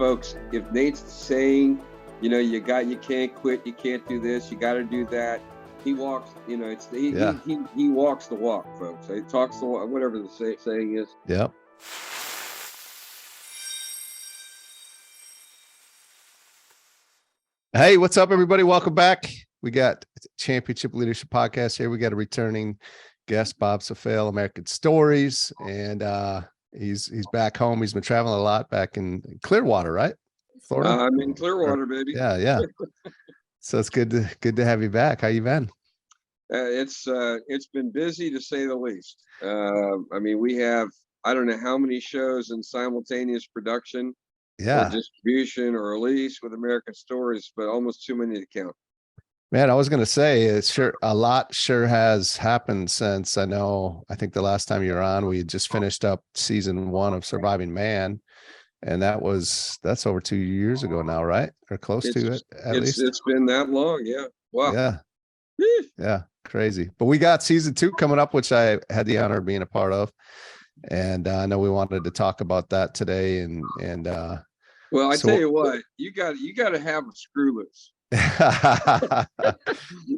folks, if Nate's saying, you know, you can't quit, you can't do this, you got to do that. He walks, you know, he walks the walk, folks. He talks the walk, whatever the saying is. Yep. Hey, what's up, everybody? Welcome back. We got Championship Leadership Podcast here. We got a returning guest, Bob Cefail, American Stories, and he's back home. He's been traveling a lot back in Clearwater, right? Florida. I'm in Clearwater, baby. Yeah. So it's good to have you back. How you been? It's been busy, to say the least. I mean, we have, I don't know how many shows in simultaneous production, or distribution or release with American Stories, but almost too many to count. Man, I was going to say, a lot has happened since I think the last time you were on, we had just finished up season 1 of Surviving Mann. And that's over 2 years ago now, right? Or close to it, at least. It's been that long. Yeah. Wow. Yeah. Yeah. Crazy. But we got season 2 coming up, which I had the honor of being a part of. And I know we wanted to talk about that today. And well, I tell you what, you got to have a screw loose.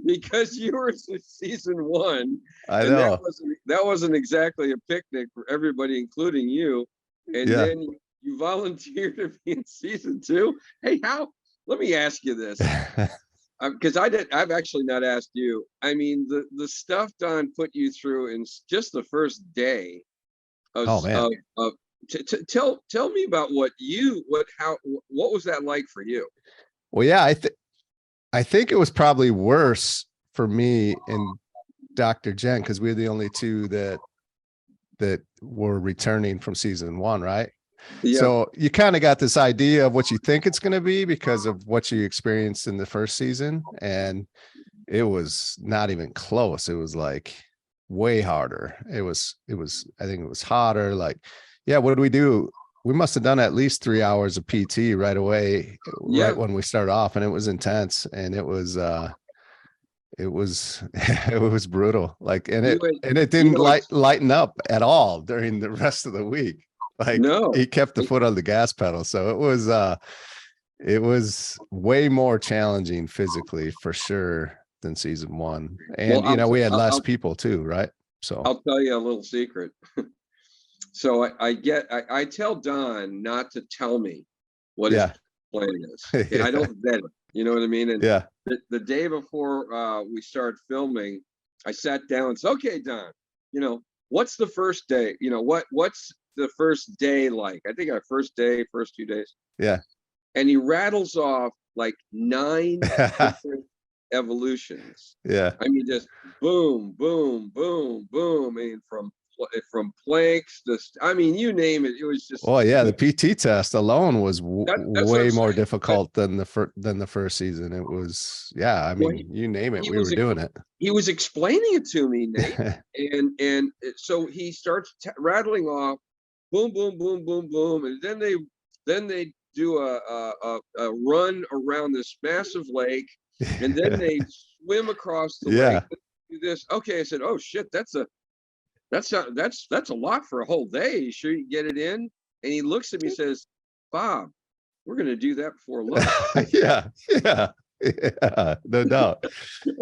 Because you were in season 1. I know that wasn't exactly a picnic for everybody, including you. And then you volunteered to be in season 2. Hey, let me ask you this, because I've actually not asked you. I mean, the stuff Don put you through in just the first day of, tell me about what was that like for you? Well, yeah, I think it was probably worse for me and Dr. Jen, because we're the only two that were returning from season 1, right? Yeah. So you kind of got this idea of what you think it's going to be because of what you experienced in the first season, and it was not even close. It was like way harder. It was I think it was hotter. Like, yeah, what did we do? We must have done at least 3 hours of PT right away, right when we started off, and it was intense, and it was it was brutal. Like, and it didn't lighten up at all during the rest of the week. Like, he kept the foot on the gas pedal. So it was way more challenging physically for sure than season 1. And we had less people too, right? So I'll tell you a little secret. So I tell Don not to tell me what his plan is. I don't vet it. You know what I mean? And the day before we started filming, I sat down and said, okay, Don, what's the first day? What's the first day like? I think our first 2 days. Yeah. And he rattles off like 9 different evolutions. Yeah. I mean, just boom, boom, boom, boom. I mean, from planks to, you name it. It was just. Oh yeah, the PT test alone was way more difficult than the first season. It was, you name it, we were doing it. He was explaining it to me, Nate, and so he starts rattling off, boom, boom, boom, boom, boom, and then they do a run around this massive lake, and then they swim across the lake. Do this. Okay, I said, oh shit, that's a lot for a whole day. You sure you get it in? And he looks at me and says, Bob, we're going to do that before lunch. Yeah, no doubt.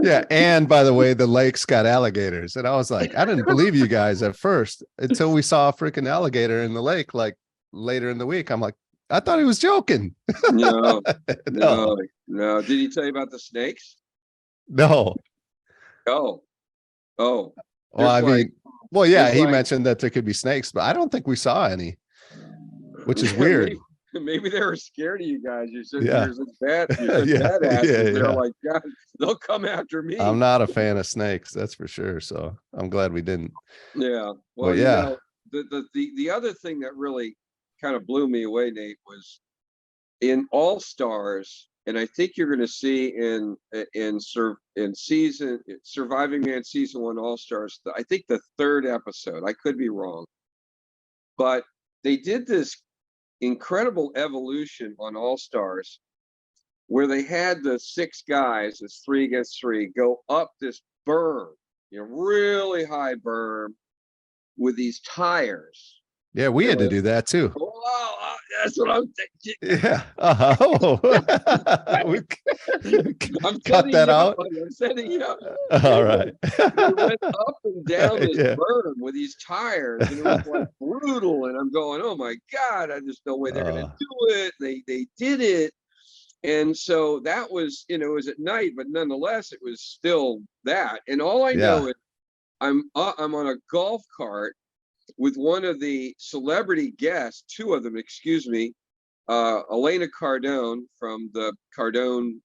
Yeah. And by the way, the lake's got alligators. And I was like, I didn't believe you guys at first until we saw a freaking alligator in the lake, like later in the week. I'm like, I thought he was joking. No. Did he tell you about the snakes? No. Oh. Well, I mean, well, yeah, he mentioned that there could be snakes, but I don't think we saw any, which is weird. Maybe they were scared of you guys. You're such badasses. They're like, God, they'll come after me. I'm not a fan of snakes, that's for sure. So I'm glad we didn't. Yeah. Well, the other thing that really kind of blew me away, Nate, was in All Stars. And I think you're going to see in Surviving Mann season 1 All Stars, I think the 3rd episode. I could be wrong, but they did this incredible evolution on All Stars, where they had the 6 guys, this 3 against 3, go up this berm, really high berm, with these tires, Yeah, we had to do that too. Oh, that's what I'm thinking. Yeah. Oh. I'm Cut setting that you up, out. buddy. I'm setting you up. All right. We went up and down this Yeah. berm with these tires, and it was like brutal. And I'm going, oh my God, I just no way they're gonna do it. They did it. And so that was, it was at night, but nonetheless, it was still that. And all I know is I'm on a golf cart with one of the celebrity guests, two of them, excuse me, Elena Cardone from the Cardone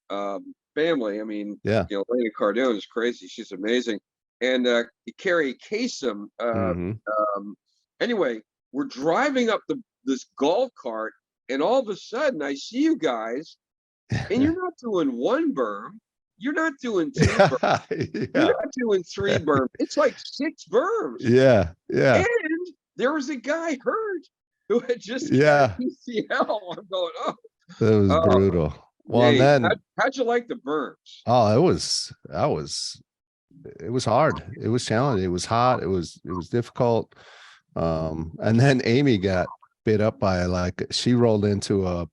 family. I mean, Elena Cardone is crazy. She's amazing. And Carrie Kasem. Anyway, we're driving up this golf cart, and all of a sudden I see you guys, and you're not doing one berm. You're not doing two berms. You're not doing three berms. It's like 6 berms. Yeah. Yeah. And there was a guy hurt who had just got PCL. I'm going, oh. That was brutal. Well, hey, then how'd you like the berms? Oh, it was hard. It was challenging. It was hot. It was difficult. And then Amy got bit up by she rolled into a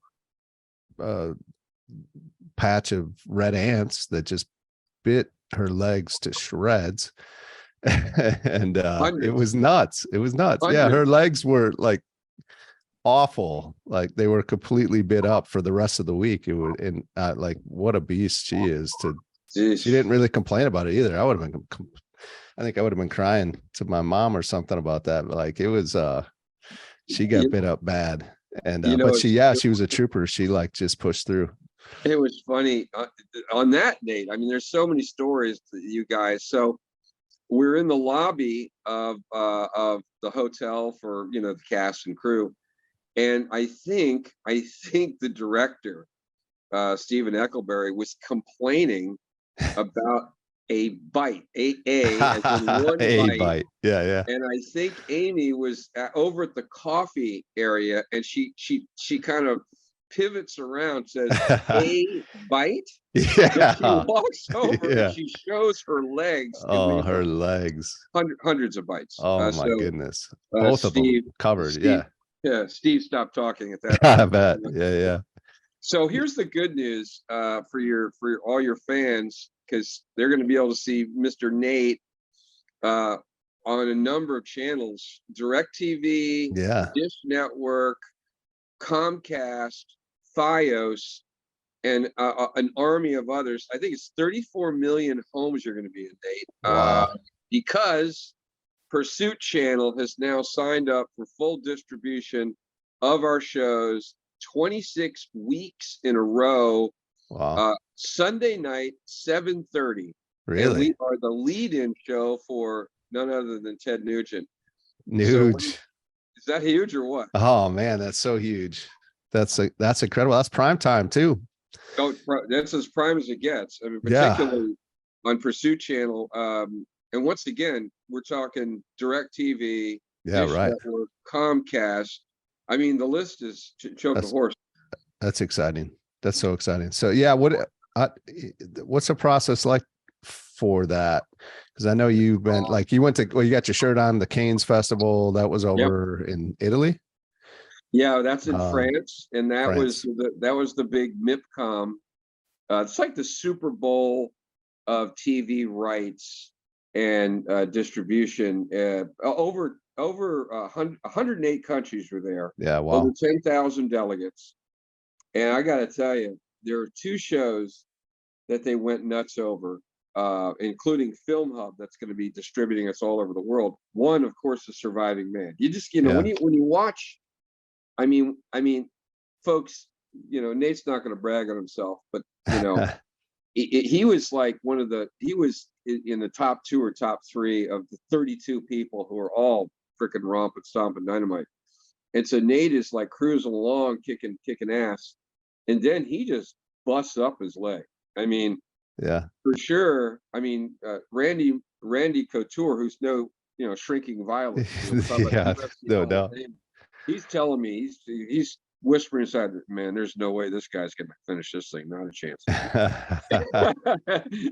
patch of red ants that just bit her legs to shreds. And it was nuts. It was nuts. Yeah, her legs were like awful. Like they were completely bit up for the rest of the week. It would, and like what a beast she is. She didn't really complain about it either. I think I would have been crying to my mom or something about that. But like it was she got bit up bad. And but she was a trooper. She just pushed through. It was funny on that date. I mean, there's so many stories to you guys. So we're in the lobby of the hotel for the cast and crew, and I think the director Stephen Eckleberry was complaining about a bite, as in one bite. Yeah. And I think Amy was over at the coffee area, and she kind of pivots around, says a bite. Yeah. She walks over and she shows her legs. Oh, her legs. Hundreds of bites. Oh my goodness. Both of them covered. Steve stopped talking at that time. I bet. Yeah. So here's the good news for all your fans, because they're going to be able to see Mr. Nate on a number of channels: DirecTV, Dish Network, Comcast, Fios, and an army of others. I think it's 34 million homes you're going to be in, Nate. Wow. Because Pursuit Channel has now signed up for full distribution of our shows 26 weeks in a row. Wow. Sunday night, 7:30. Really? And we are the lead-in show for none other than Ted Nugent. Huge. So, is that huge or what? Oh man, that's so huge. That's incredible. That's prime time too. Oh, that's as prime as it gets. I mean, particularly on Pursuit Channel. And once again, we're talking DirecTV, Dish Network, Comcast. I mean, the list is choke the horse. That's exciting. That's so exciting. So what's the process like for that? Because I know you've been you went to, you got your shirt on the Cannes Festival. That was over in Italy. Yeah, that's in France, and that was the big MIPCOM. It's like the Super Bowl of TV rights and distribution. Over 108 countries were there. Yeah, wow. Over 10,000 delegates. And I got to tell you, there are 2 shows that they went nuts over, including Film Hub, that's going to be distributing us all over the world. One, of course, is Surviving Mann. You just, when you watch, I mean, folks, Nate's not going to brag on himself, but he was like he was in the top 2 or top 3 of the 32 people who are all freaking romping, stomping dynamite. And so Nate is like cruising along, kicking ass. And then he just busts up his leg. I mean, for sure. I mean, Randy Couture, who's no, shrinking violet. No doubt. He's telling me, he's whispering inside, man, there's no way this guy's gonna finish this thing. Not a chance.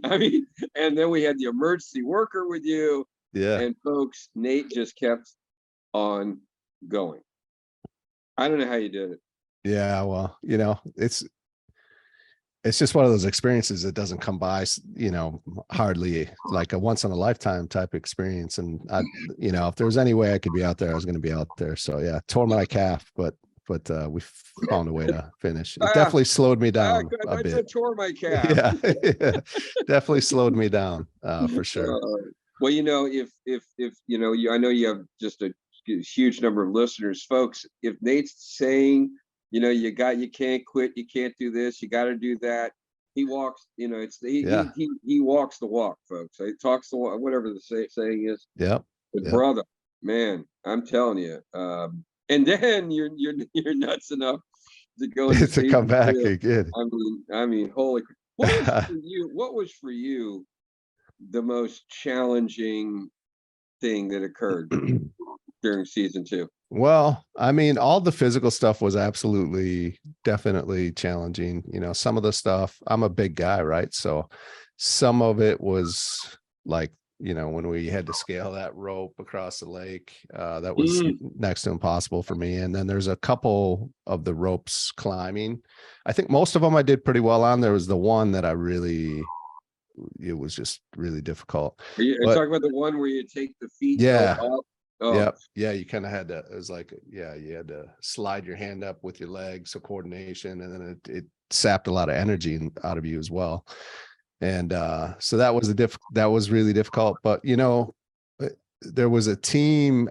I mean, and then we had the emergency worker with you. Yeah. And folks, Nate just kept on going. I don't know how you did it. Yeah, well, it's just one of those experiences that doesn't come by, hardly, like a once in a lifetime type experience. And if there was any way I could be out there, I was going to be out there. So yeah, tore my calf, but we found a way to finish. It definitely slowed me down a bit. I tore my calf. Yeah, definitely slowed me down for sure. Well, I know you have just a huge number of listeners, folks. If Nate's saying, you can't quit, you can't do this, you got to do that. He walks, he walks the walk, folks. He talks the walk, whatever the saying is. Yep. Brother, man, I'm telling you. And then you're nuts enough to go to come back again. I mean, holy. What was for you the most challenging thing that occurred during season 2? Well, I mean, all the physical stuff was definitely challenging. Some of the stuff, I'm a big guy, right? So some of it was like, when we had to scale that rope across the lake, that was next to impossible for me. And then there's a couple of the ropes climbing. I think most of them I did pretty well on. There was the one that it was just really difficult. Are you talking about the one where you take the feet? Yeah. Up? Oh. Yep. Yeah. You kind of had to, it was like, you had to slide your hand up with your legs. So coordination, and then it sapped a lot of energy out of you as well. And so that was really difficult, but there was a team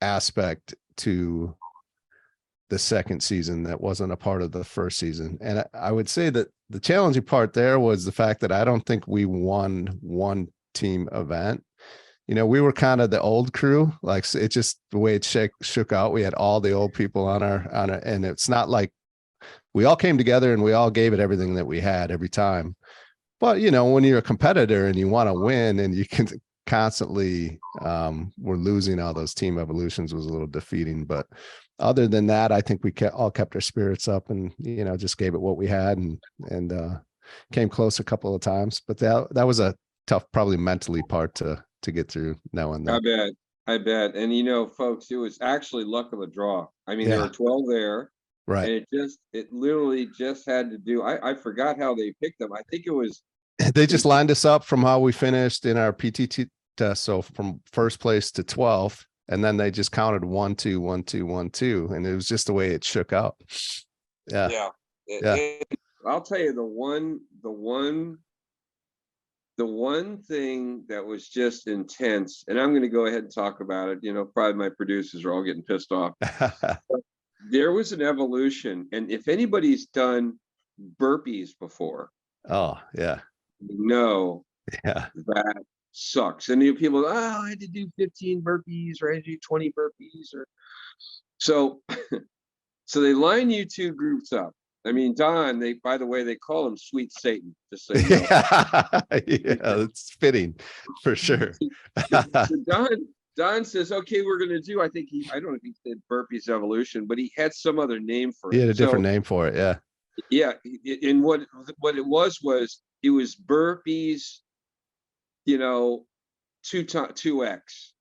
aspect to the second season that wasn't a part of the first season. And I would say that the challenging part there was the fact that I don't think we won one team event. We were kind of the old crew, like it just the way it shook out. We had all the old people on our, and it's not like we all came together and we all gave it everything that we had every time. But, when you're a competitor and you want to win and you can constantly we're losing all those team evolutions was a little defeating. But other than that, I think we all kept our spirits up and, just gave it what we had and came close a couple of times. But that was a tough, probably mentally part to get through knowing that. I bet. And, folks, it was actually luck of the draw. I mean, there were 12 there. Right. And it literally just had to do, I forgot how they picked them. I think it was. They just lined us up from how we finished in our PTT test. So from first place to 12th, and then they just counted 1, 2, 1, 2, 1, 2. And it was just the way it shook out. Yeah. I'll tell you the one thing that was just intense, and I'm going to go ahead and talk about it. Probably my producers are all getting pissed off. There was an evolution. And if anybody's done burpees before. Oh, yeah. That sucks. And people, I had to do 15 burpees or I had to do 20 burpees. So they line you two groups up. I mean, Don, by the way, they call him Sweet Satan, just so you know. Yeah, it's fitting for sure. So Don says, okay, we're going to do, I don't know if he said burpees evolution, but he had some other name for it. He had a different name for it. Yeah. Yeah. And what it was it was burpees, 2x.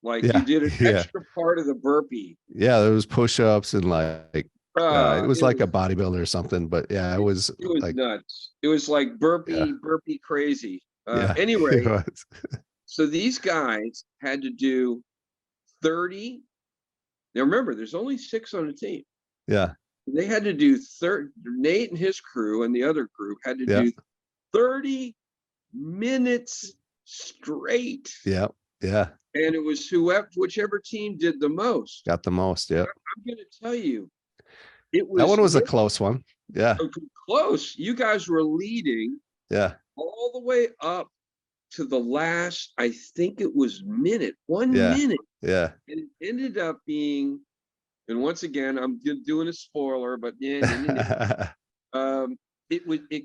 Like you did an extra part of the burpee. Yeah. There was push-ups and it was like a bodybuilder or something, but yeah, it was like nuts. It was like burpee crazy. Anyway, so these guys had to do 30. Now remember, there's only 6 on the team. Yeah. They had to do Nate and his crew and the other group had to do 30 minutes straight. Yeah. Yeah. And it was whichever team did the most. Got the most. Yeah. I'm going to tell you, that one was a close one. Yeah. Close. You guys were leading. Yeah. All the way up to the last, I think it was minute. Yeah. And it ended up being, and once again, I'm doing a spoiler, but it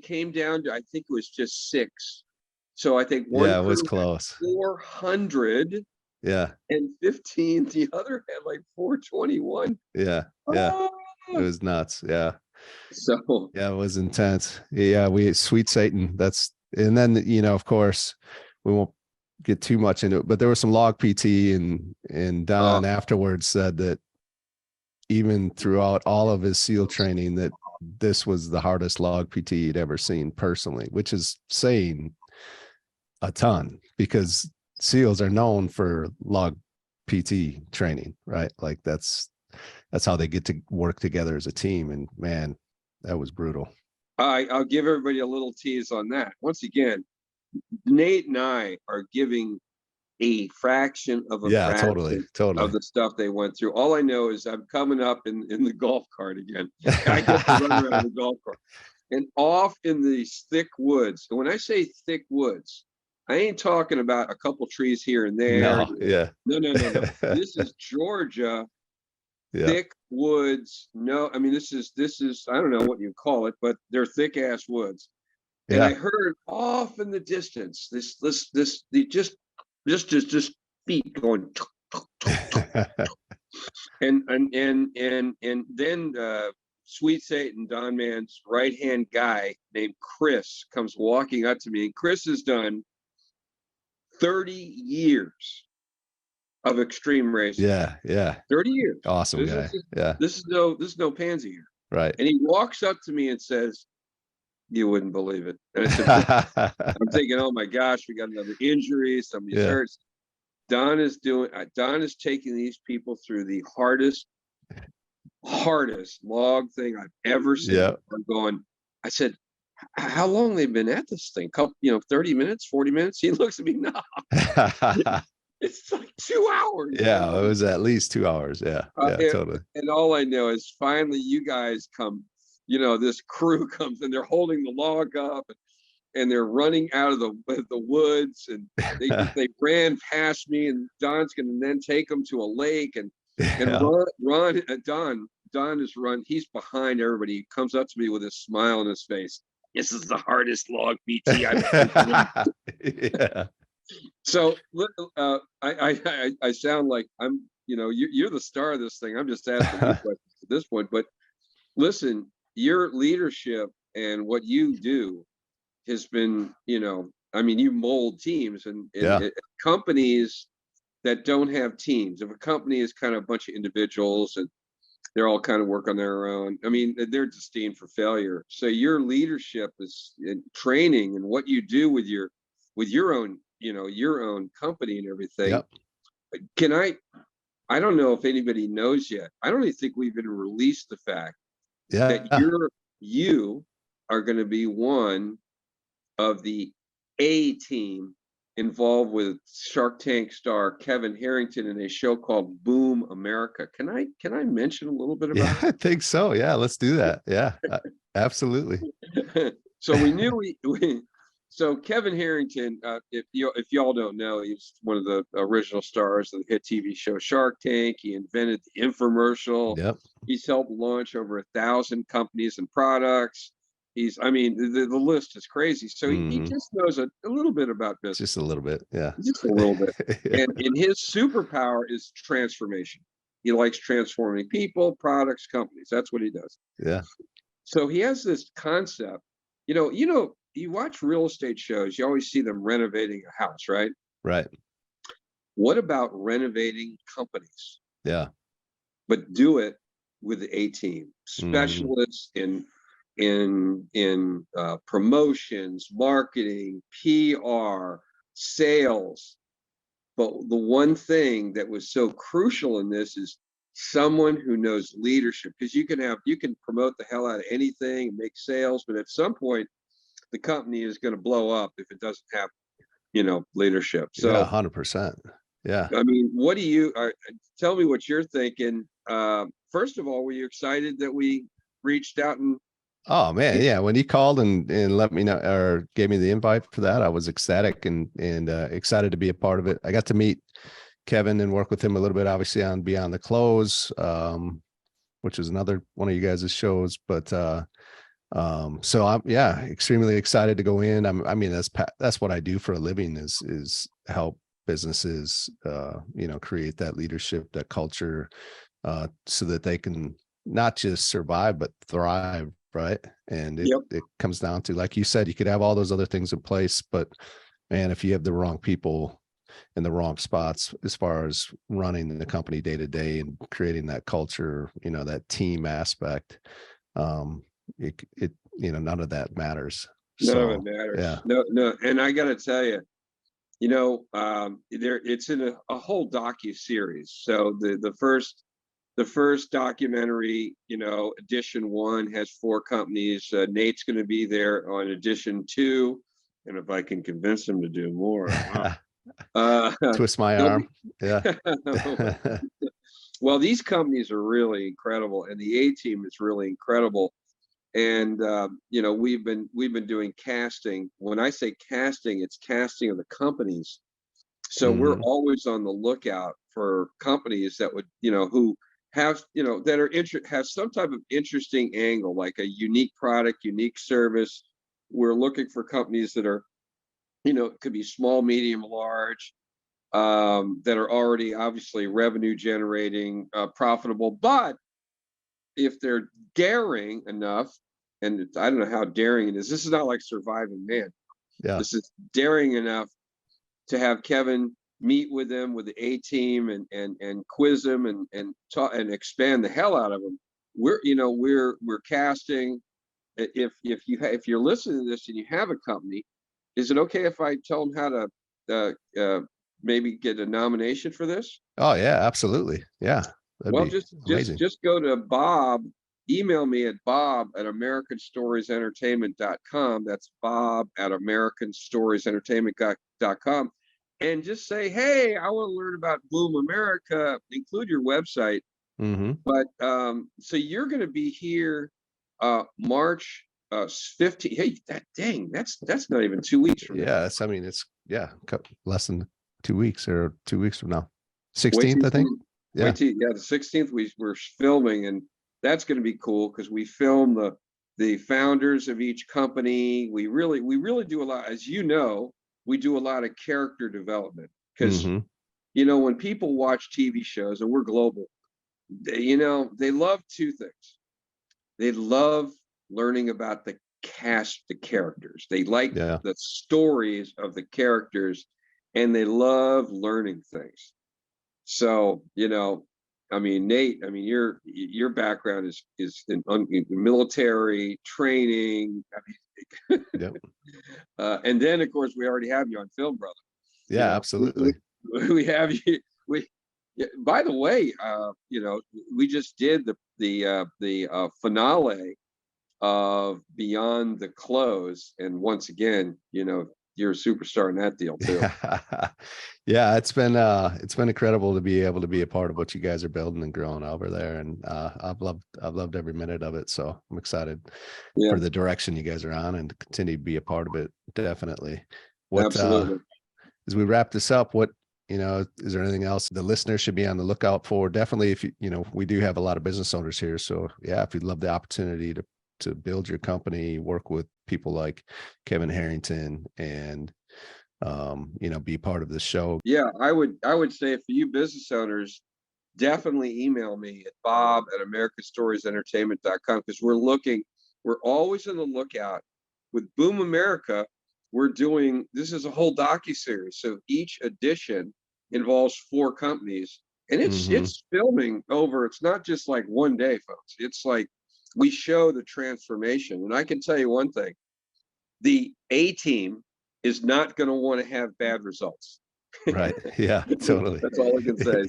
came down to, I think it was just 6. So I think one it was close. 400. Yeah. And 15. The other had like 421. Yeah. Yeah. It was nuts. Yeah. So yeah, it was intense. Yeah, Sweet Satan. And then of course, we won't get too much into it, but there was some log PT and Don afterwards said that even throughout all of his SEAL training, that this was the hardest log PT he'd ever seen personally, which is saying a ton, because SEALs are known for log PT training, right? Like that's how they get to work together as a team. And man, that was brutal. I'll give everybody a little tease on that. Once again, Nate and I are giving a fraction of a fraction totally of the stuff they went through. All I know is I'm coming up in the golf cart again. I get to run around the golf cart and off in these thick woods. And when I say thick woods, I ain't talking about a couple trees here and there. No, yeah. No. This is Georgia. Yeah. Thick woods. No, I mean, this is, I don't know what you call it, but they're thick ass woods. And I heard off in the distance, just feet going. and then Sweet Satan, Don Mann's right-hand guy named Chris comes walking up to me, and Chris has done 30 years of extreme racing. Yeah. 30 years. Awesome guy. This is no pansy here. Right. And he walks up to me and says, "You wouldn't believe it." And I said, I'm thinking, oh my gosh, we got another injury, somebody's hurt. Don is taking these people through the hardest log thing I've ever seen. Yeah. I'm going, I said, how long they've been at this thing? 30 minutes, 40 minutes? He looks at me, no. It's like 2 hours. Yeah, it was at least 2 hours. Yeah, totally. And all I know is finally you guys come, this crew comes and they're holding the log up and they're running out of the woods, and they ran past me, and Don's going to then take them to a lake, and Don is run. He's behind everybody. He comes up to me with a smile on his face. This is the hardest log PT I've ever done. Yeah. So I sound like I'm, you're the star of this thing. I'm just asking you questions at this point. But listen, your leadership and what you do has been, you mold teams and companies that don't have teams. If a company is kind of a bunch of individuals and they're all kind of work on their own, they're destined for failure. So your leadership is in training and what you do with your own, your own company and everything. Yep. I don't know if anybody knows yet. I don't even think we've even released the fact that you are going to be one of the A team involved with Shark Tank star Kevin Harrington in a show called Boom America. Can I mention a little bit about it? I think so. Yeah, let's do that. Yeah, absolutely. So we knew so Kevin Harrington, if y'all don't know, he's one of the original stars of the hit TV show Shark Tank. He invented the infomercial. Yep. He's helped launch over 1,000 companies and products. The list is crazy. So he just knows a little bit about business. Just a little bit, yeah. Just a little bit. And his superpower is transformation. He likes transforming people, products, companies. That's what he does. Yeah. So he has this concept. You watch real estate shows, you always see them renovating a house, right? Right. What about renovating companies? Yeah. But do it with the A team, specialists in promotions, marketing, PR, sales. But the one thing that was so crucial in this is someone who knows leadership, because you can promote the hell out of anything and make sales, but at some point the company is going to blow up if it doesn't have, leadership. So 100%. Yeah. What do you tell me what you're thinking? First of all, were you excited that we reached out and? Oh man, yeah. When he called and let me know or gave me the invite for that, I was ecstatic and excited to be a part of it. I got to meet Kevin and work with him a little bit, obviously on Beyond the Close, which is another one of you guys' shows. But so I'm extremely excited to go in. That's what I do for a living is help businesses, create that leadership, that culture, so that they can not just survive but thrive. Right. And it comes down to, like you said, you could have all those other things in place, but man, if you have the wrong people, in the wrong spots as far as running the company day to day and creating that culture, that team aspect. It none of that matters. None of it matters. Yeah. No. And I got to tell you, it's in a whole docuseries. So the first documentary, edition 1 has 4 companies. Nate's going to be there on edition 2, and if I can convince him to do more, twist my arm. Yeah. Well, these companies are really incredible, and the A team is really incredible. And we've been doing casting. When I say casting, it's casting of the companies. So we're always on the lookout for companies that would, who have, that are have some type of interesting angle, like a unique product, unique service. We're looking for companies that are, it could be small, medium, large, that are already obviously revenue generating, profitable. But if they're daring enough, and I don't know how daring it is. This is not like Surviving Mann. Yeah. This is daring enough to have Kevin meet with them, with the A team, and quiz them and talk and expand the hell out of them. We're casting. If you're listening to this and you have a company, is it okay if I tell them how to maybe get a nomination for this? Oh yeah, absolutely. Yeah. Well, just go to Bob. Email me at bob@americanstoriesentertainment.com. That's bob@americanstoriesentertainment.com. And just say, hey, I want to learn about Boom America. Include your website. But so you're going to be here March 15th. Hey, that's not even 2 weeks from now. Yeah, it's less than 2 weeks, or 2 weeks from now. 16th, I think. Yeah, the 16th we're filming, and that's going to be cool because we film the founders of each company. We really do a lot, as we do a lot of character development, because when people watch TV shows, and we're global, they love 2 things. They love learning about the cast, the characters. They like the stories of the characters, and they love learning things. So, Nate, your background is in military training. And then, of course, we already have you on film, brother. Yeah, absolutely. We have you. By the way, we just did the finale of Beyond the Close, and once again, you're a superstar in that deal too. Yeah, it's been incredible to be able to be a part of what you guys are building and growing over there, and I've loved every minute of it. So I'm excited for the direction you guys are on, and to continue to be a part of it. Definitely. Absolutely. As we wrap this up, is there anything else the listeners should be on the lookout for? Definitely, if we do have a lot of business owners here, so if you'd love the opportunity to build your company, work with people like Kevin Harrington, and be part of the show. Yeah, I would say, for you business owners, definitely email me at bob@americanstoriesentertainment.com, because we're always on the lookout. With Boom America, this is a whole docuseries. So each edition involves 4 companies, and it's filming over. It's not just like one day, folks. It's like we show the transformation. And I can tell you one thing: the A team is not going to want to have bad results. Right. Yeah, totally. That's all I can say.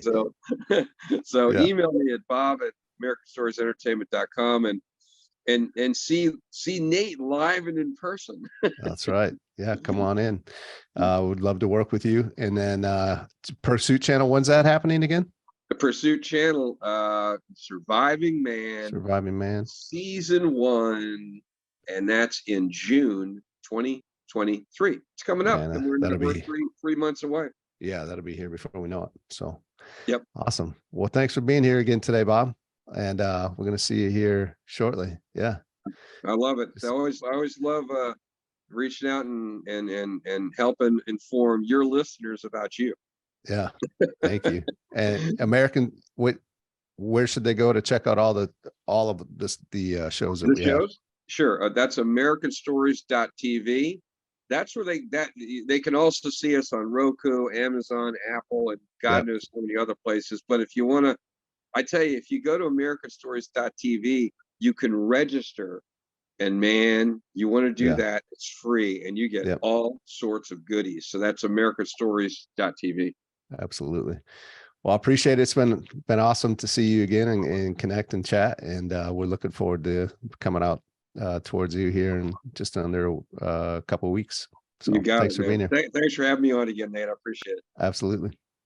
So email me at bob@americanstoriesentertainment.com and see Nate live and in person. That's right. Yeah, come on in. Would love to work with you. And then Pursuit Channel, when's that happening again? The Pursuit Channel, Surviving Mann, season 1, and that's in June 2023. It's coming up, and we're 3 months away. Yeah, that'll be here before we know it. So, yep. Awesome. Well, thanks for being here again today, Bob. And we're going to see you here shortly. Yeah. I love it. I always love reaching out and helping inform your listeners about you. Yeah. Thank you. And where should they go to check out all of the shows that we have? Sure. That's americanstories.tv. that's where they can also see us on Roku, Amazon, Apple, and God knows how many other places. But if you want to, I tell you, if you go to americanstories.tv, you can register. And man, you want to do that, it's free, and you get all sorts of goodies. So that's americanstories.tv. Absolutely. Well, I appreciate it. It's been awesome to see you again and connect and chat. And we're looking forward to coming out towards you here in just under a couple of weeks. So you got thanks it, for man. being here. Thanks for having me on again, Nate. I appreciate it. Absolutely.